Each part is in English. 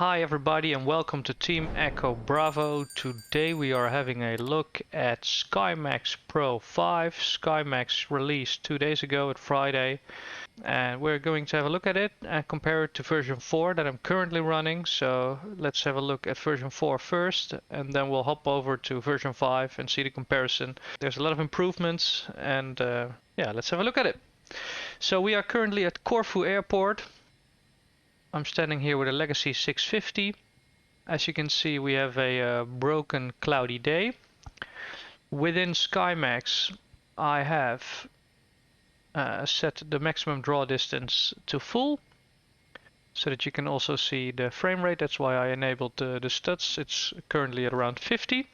Hi everybody and welcome to Team Echo Bravo. Today we are having a look at Sky Maxx Pro 5. Sky Maxx released 2 days ago at Friday. And we're going to have a look at it and compare it to version 4 that I'm currently running. So let's have a look at version 4 first and then we'll hop over to version 5 and see the comparison. There's a lot of improvements and yeah, let's have a look at it. So we are currently at Corfu Airport. I'm standing here with a Legacy 650. As you can see, we have a broken cloudy day. Within SkyMaxx, I have set the maximum draw distance to full, so that you can also see the frame rate. That's why I enabled the studs. It's currently at around 50.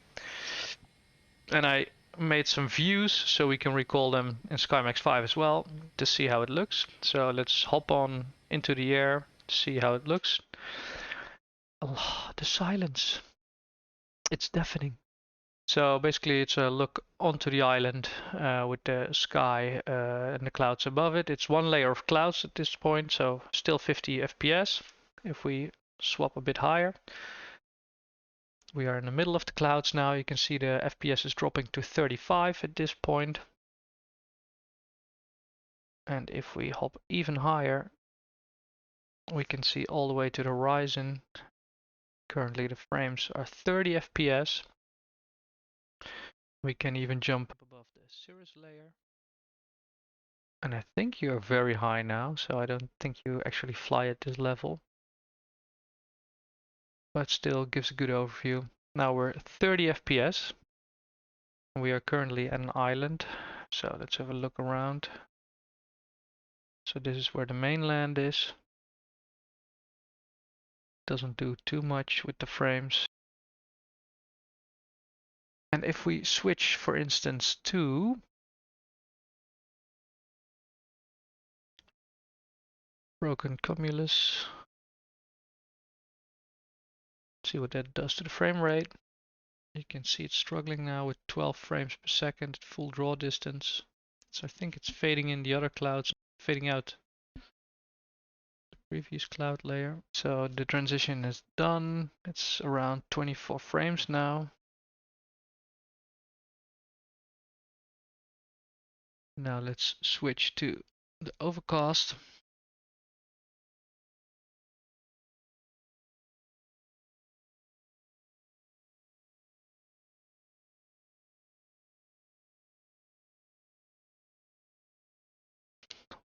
And I made some views so we can recall them in SkyMaxx 5 as well to see how it looks. So let's hop on into the air, see how it looks. Oh, the silence. It's deafening. So basically it's a look onto the island with the sky and the clouds above it. It's one layer of clouds at this point, so still 50 FPS. If we swap a bit higher, we are in the middle of the clouds now. You can see the FPS is dropping to 35 at this point. And if we hop even higher, we can see all the way to the horizon. Currently the frames are 30 FPS. We can even jump above the cirrus layer. And I think you're very high now, so I don't think you actually fly at this level. But still gives a good overview. Now we're 30 FPS. We are currently at an island, so let's have a look around. So this is where the mainland is. Doesn't do too much with the frames. And if we switch, for instance, to broken cumulus, see what that does to the frame rate. You can see it's struggling now with 12 frames per second at full draw distance. So I think it's fading in the other clouds, fading out the previous cloud layer. So the transition is done. It's around 24 frames now. Now let's switch to the overcast.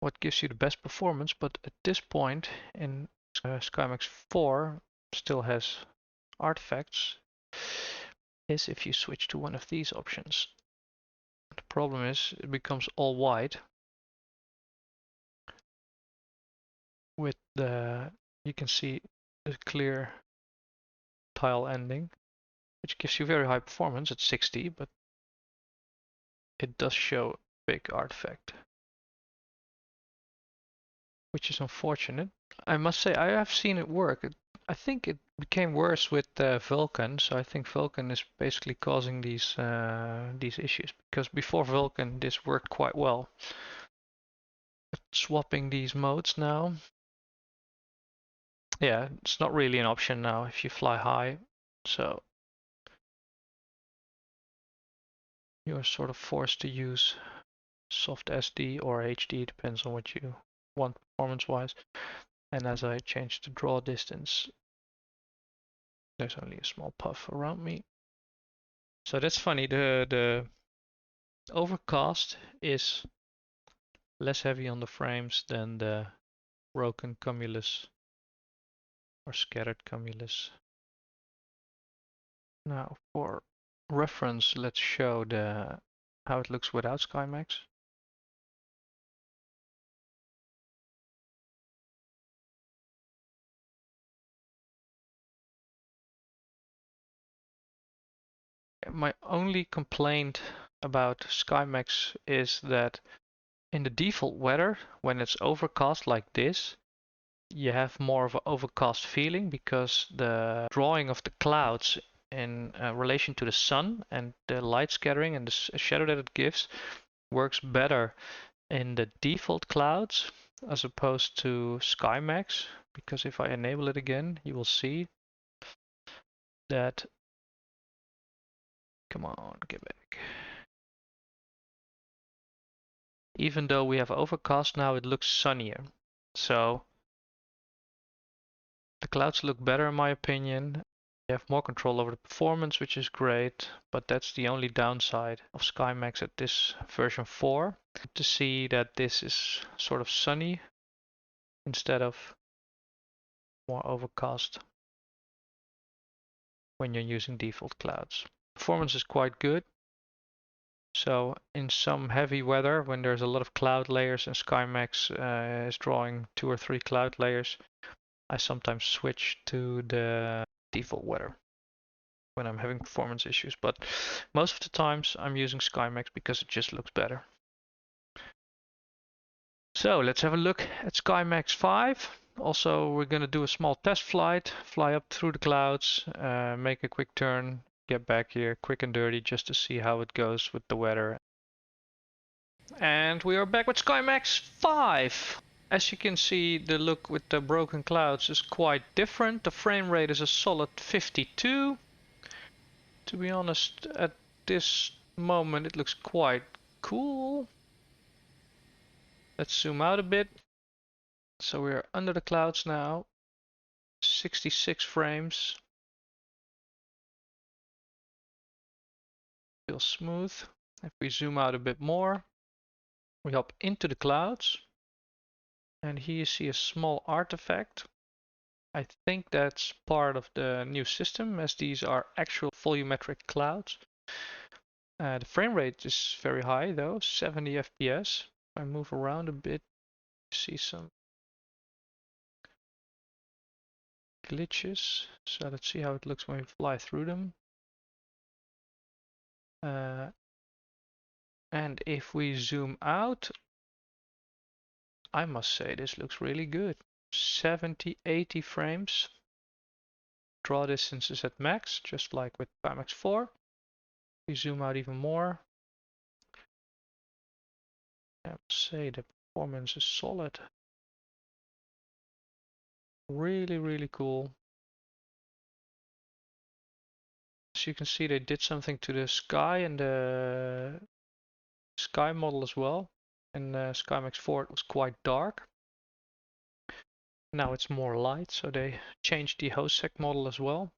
What gives you the best performance, but at this point in SkyMaxx 4 still has artifacts, is if you switch to one of these options. The problem is it becomes all white with the, you can see the clear tile ending, which gives you very high performance at 60, but it does show a big artifact, which is unfortunate. I must say I have seen it work. I think it became worse with Vulkan, so I think Vulkan is basically causing these issues, because before Vulkan this worked quite well. Swapping these modes now, yeah, it's not really an option now if you fly high, so you're sort of forced to use soft SD or HD, depends on what you want performance wise. And as I change the draw distance, there's only a small puff around me. So that's funny, the overcast is less heavy on the frames than the broken cumulus or scattered cumulus. Now for reference, let's show how it looks without SkyMaxx. My only complaint about SkyMaxx is that in the default weather, when it's overcast like this, you have more of an overcast feeling because the drawing of the clouds in relation to the sun and the light scattering and the shadow that it gives works better in the default clouds as opposed to SkyMaxx, because if I enable it again, you will see that, come on, get back. Even though we have overcast now, it looks sunnier. So the clouds look better in my opinion. You have more control over the performance, which is great, but that's the only downside of SkyMaxx at this version 4. To see that this is sort of sunny instead of more overcast when you're using default clouds. Performance is quite good. So in some heavy weather, when there's a lot of cloud layers and SkyMaxx is drawing 2 or 3 cloud layers, I sometimes switch to the default weather when I'm having performance issues, but most of the times I'm using SkyMaxx because it just looks better. So let's have a look at SkyMaxx 5. Also, we're going to do a small test flight, fly up through the clouds, make a quick turn, get back here quick and dirty just to see how it goes with the weather. And we are back with SkyMaxx 5. As you can see, the look with the broken clouds is quite different. The frame rate is a solid 52. To be honest, at this moment it looks quite cool. Let's zoom out a bit. So we're under the clouds now. 66 frames. Feels smooth. If we zoom out a bit more, we hop into the clouds. And here you see a small artifact. I think that's part of the new system, as these are actual volumetric clouds. The frame rate is very high though, 70 FPS. If I move around a bit, you see some glitches. So let's see how it looks when we fly through them. And if we zoom out, I must say this looks really good. 70, 80 frames. Draw distance is at max, just like with SkyMaxx 4. We zoom out even more. I must say the performance is solid. Really, really cool. As you can see, they did something to the sky and the sky model as well. In SkyMaxx 4 it was quite dark. Now it's more light, so they changed the HOSEC model as well.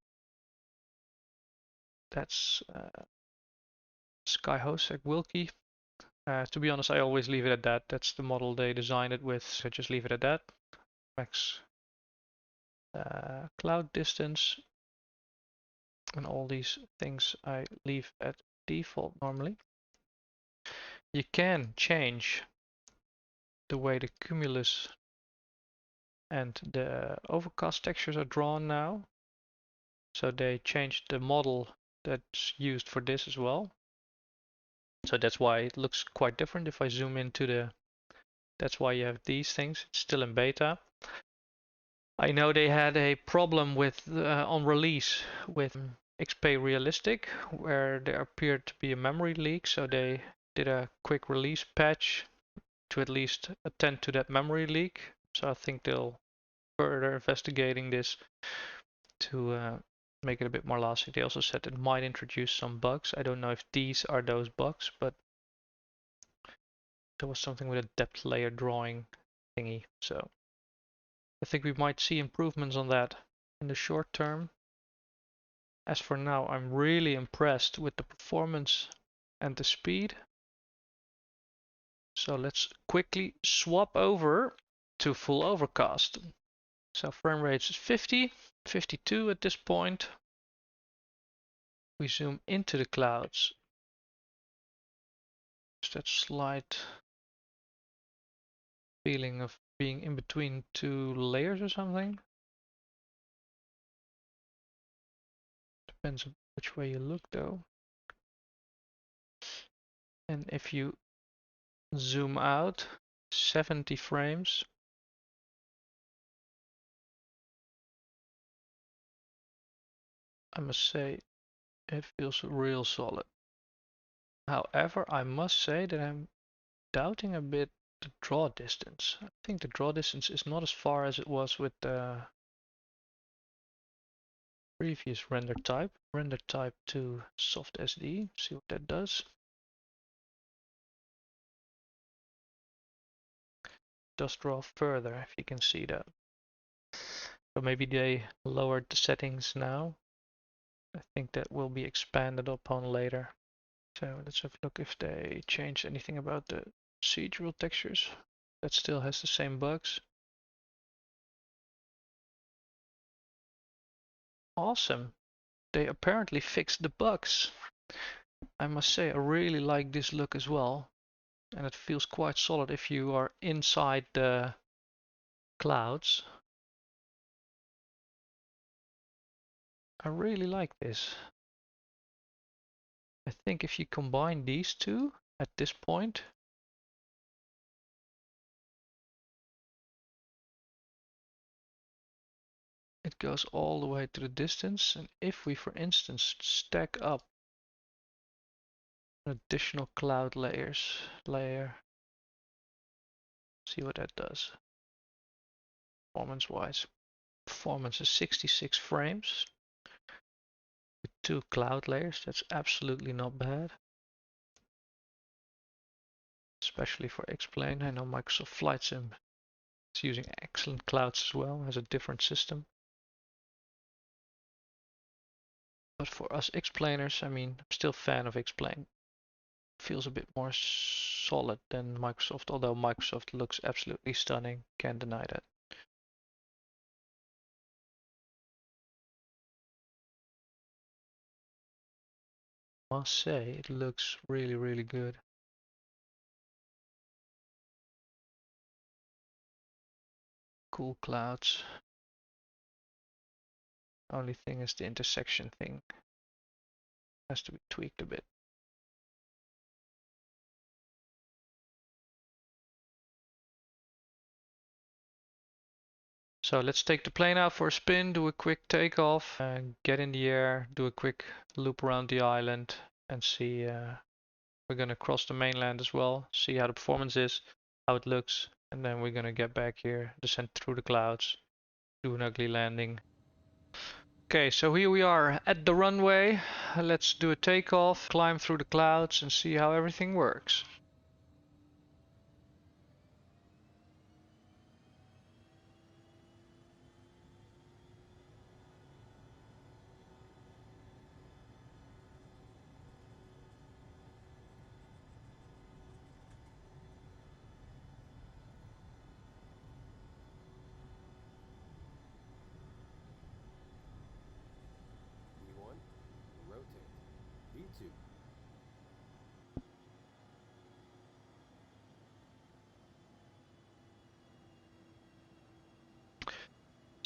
That's Sky HOSEC Wilkie. To be honest, I always leave it at that. That's the model they designed it with, so just leave it at that. Max cloud distance and all these things I leave at default normally. You can change the way the cumulus and the overcast textures are drawn now. So they changed the model that's used for this as well. So that's why it looks quite different if I zoom into the, that's why you have these things. It's still in beta. I know they had a problem with on release with XP Realistic, where there appeared to be a memory leak, so they did a quick release patch to at least attend to that memory leak. So I think they'll further investigating this to make it a bit more lasting. They also said it might introduce some bugs. I don't know if these are those bugs, but there was something with a depth layer drawing thingy. So I think we might see improvements on that in the short term. As for now, I'm really impressed with the performance and the speed. So let's quickly swap over to full overcast. So frame rate is 50, 52 at this point. We zoom into the clouds. Just that slight feeling of being in between two layers or something. Depends on which way you look though. And if you zoom out, 70 frames. I must say it feels real solid. However, I must say that I'm doubting a bit the draw distance. I think the draw distance is not as far as it was with the previous render type. Render type to soft SD. See what that does. Does draw further, if you can see that. So maybe they lowered the settings now. I think that will be expanded upon later. So let's have a look if they changed anything about the procedural textures. That still has the same bugs. Awesome. They apparently fixed the bugs. I must say I really like this look as well. And it feels quite solid if you are inside the clouds. I really like this. I think if you combine these two at this point, it goes all the way to the distance. And if we, for instance, stack up an additional cloud layer, see what that does performance wise. Performance is 66 frames with 2 cloud layers. That's absolutely not bad, especially for X-Plane. I know Microsoft Flight Sim is using excellent clouds as well, has a different system. But for us X-Planers, I mean, I'm still a fan of X-Plane. Feels a bit more solid than Microsoft, although Microsoft looks absolutely stunning, can't deny that. Must say, it looks really, really good. Cool clouds. Only thing is the intersection thing has to be tweaked a bit. So let's take the plane out for a spin, do a quick takeoff, and get in the air, do a quick loop around the island, and see. We're gonna cross the mainland as well, see how the performance is, how it looks, and then we're gonna get back here, descend through the clouds, do an ugly landing. Okay, so here we are at the runway. Let's do a takeoff, climb through the clouds, and see how everything works.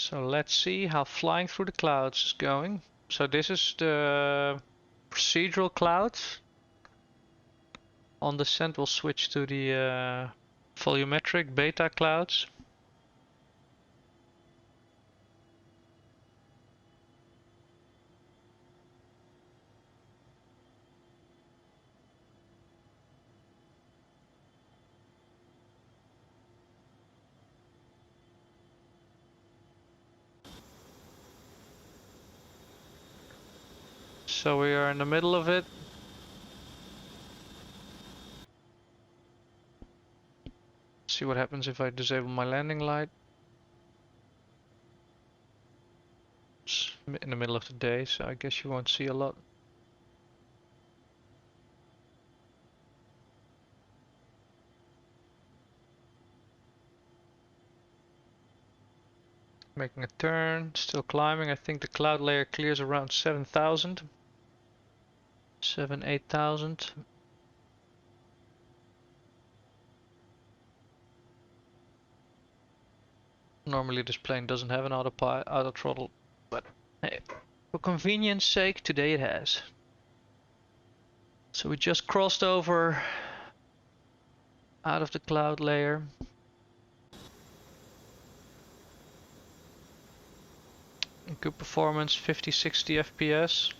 So let's see how flying through the clouds is going. So this is the procedural clouds. On descent we'll switch to the volumetric beta clouds. So we are in the middle of it. See what happens if I disable my landing light. It's in the middle of the day, so I guess you won't see a lot. Making a turn, still climbing. I think the cloud layer clears around 7,000. 8,000. Normally this plane doesn't have an auto throttle, but hey, for convenience sake, today it has. So we just crossed over out of the cloud layer. Good performance, 50-60 FPS.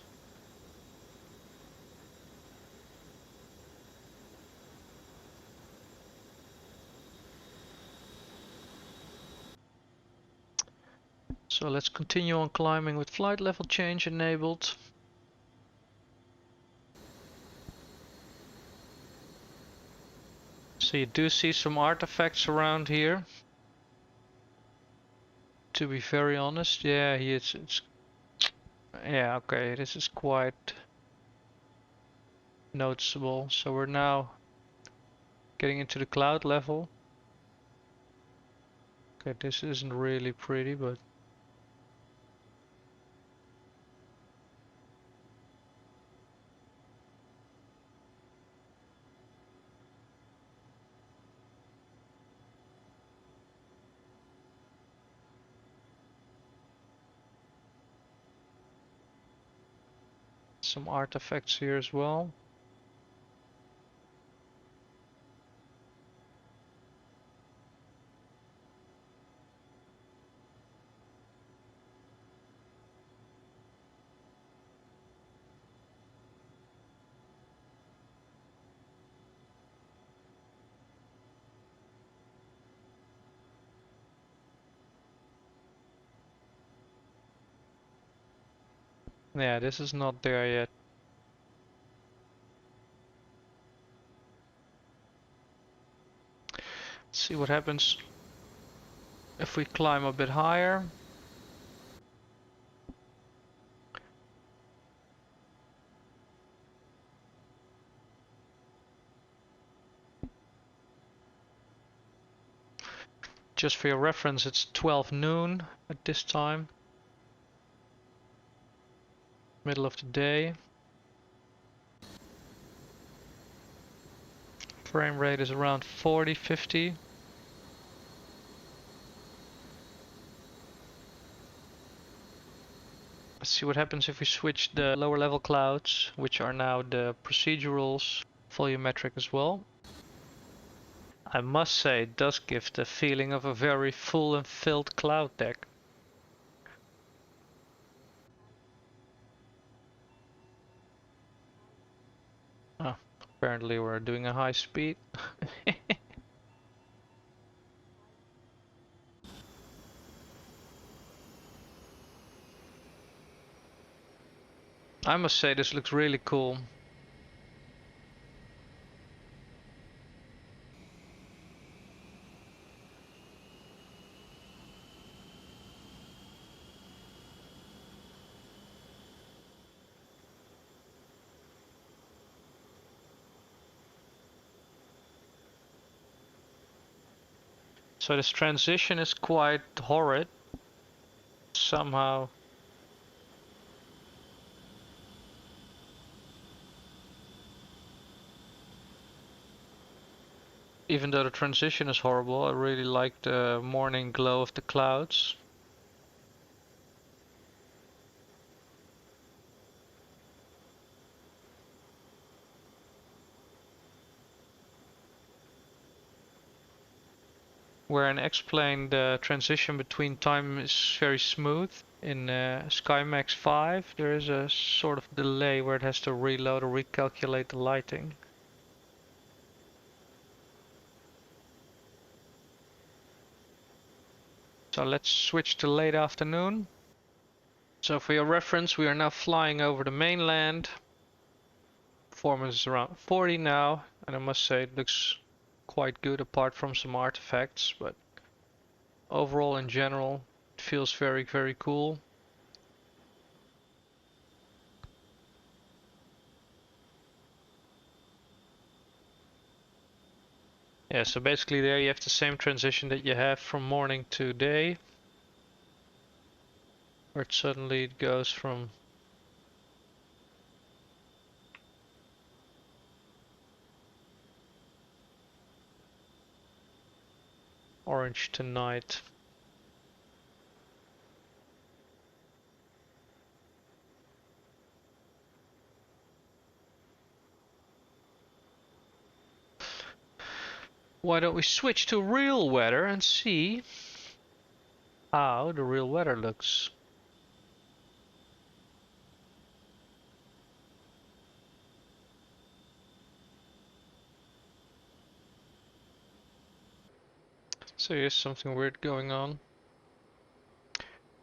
So let's continue on climbing with flight level change enabled. So you do see some artifacts around here. To be very honest, yeah, yeah, okay, this is quite noticeable. So we're now getting into the cloud level. Okay, this isn't really pretty, but some artifacts here as well. Yeah, this is not there yet. Let's see what happens if we climb a bit higher. Just for your reference, it's 12 noon at this time. Middle of the day. Frame rate is around 40, 50. Let's see what happens if we switch the lower level clouds, which are now the procedurals, volumetric as well. I must say it does give the feeling of a very full and filled cloud deck. Oh, apparently we're doing a high speed. I must say this looks really cool. So this transition is quite horrid. Somehow. Even though the transition is horrible, I really like the morning glow of the clouds. Where in X-Plane the transition between time is very smooth, in SkyMaxx 5 there is a sort of delay where it has to reload or recalculate the lighting. So let's switch to late afternoon. So for your reference, we are now flying over the mainland. Performance is around 40 now, and I must say it looks quite good apart from some artifacts, but overall in general it feels very, very cool. Yeah, so basically there you have the same transition that you have from morning to day, where it suddenly goes from orange to night. Why don't we switch to real weather and see how the real weather looks. So here's something weird going on.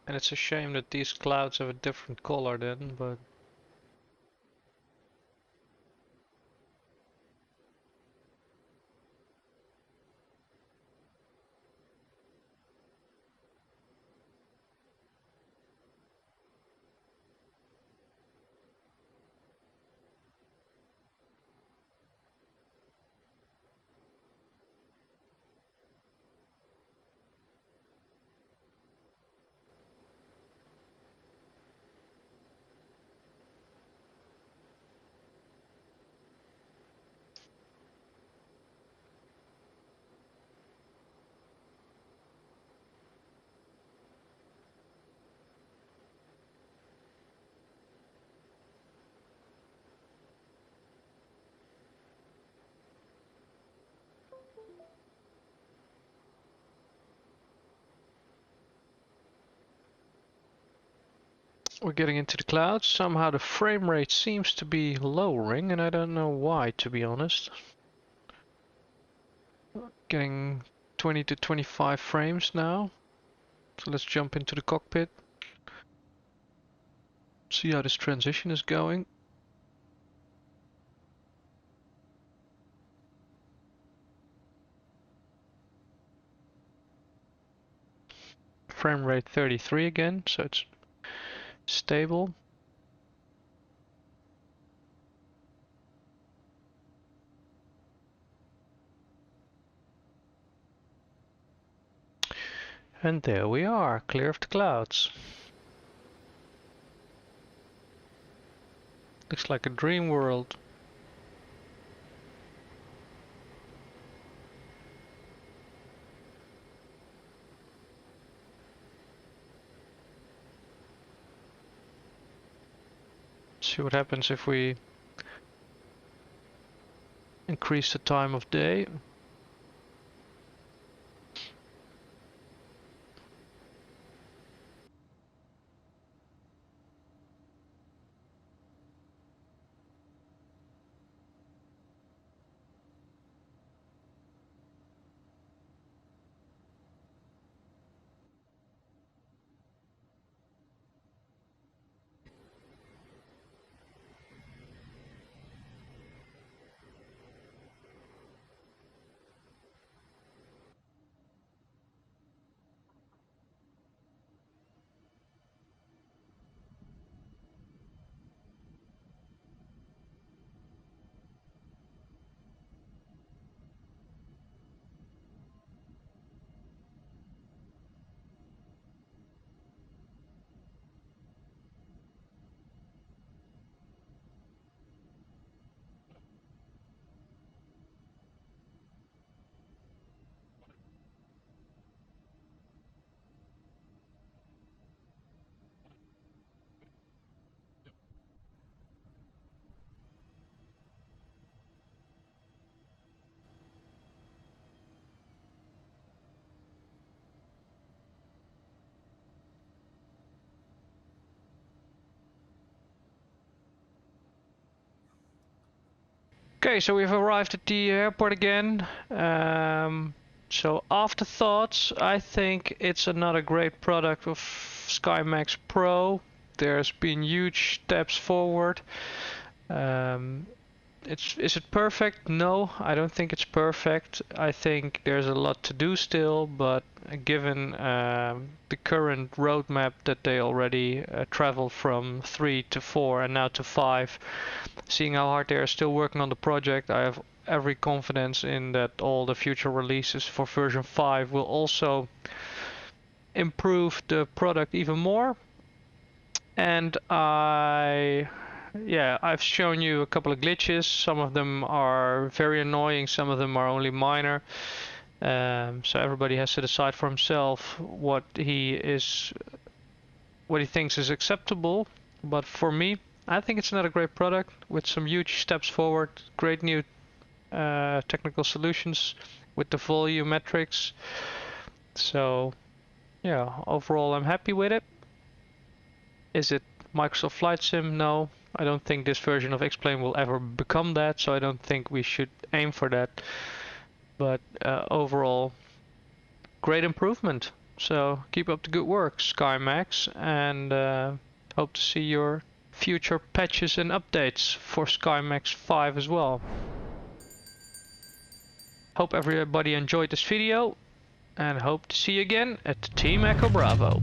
And it's a shame that these clouds have a different color then, but we're getting into the clouds. Somehow the frame rate seems to be lowering, and I don't know why, to be honest. Getting 20 to 25 frames now. So let's jump into the cockpit. See how this transition is going. Frame rate 33 again, so it's stable. And there we are, clear of the clouds. Looks like a dream world. See what happens if we increase the time of day. Okay, so we've arrived at the airport again. So afterthoughts, I think it's another great product of Sky Maxx Pro. There's been huge steps forward. Um, is it perfect? No, I don't think it's perfect. I think there's a lot to do still, but given the current roadmap that they already traveled from 3 to 4 and now to 5, seeing how hard they are still working on the project, I have every confidence in that all the future releases for version 5 will also improve the product even more. And I've shown you a couple of glitches. Some of them are very annoying, some of them are only minor. So everybody has to decide for himself what he thinks is acceptable. But for me, I think it's another great product with some huge steps forward, great new technical solutions with the volumetrics. So yeah, overall I'm happy with it. Is it Microsoft Flight Sim? No, I don't think this version of X-Plane will ever become that, so I don't think we should aim for that. But overall, great improvement. So keep up the good work, SkyMaxx, and hope to see your future patches and updates for SkyMaxx 5 as well. Hope everybody enjoyed this video, and hope to see you again at Team Echo Bravo.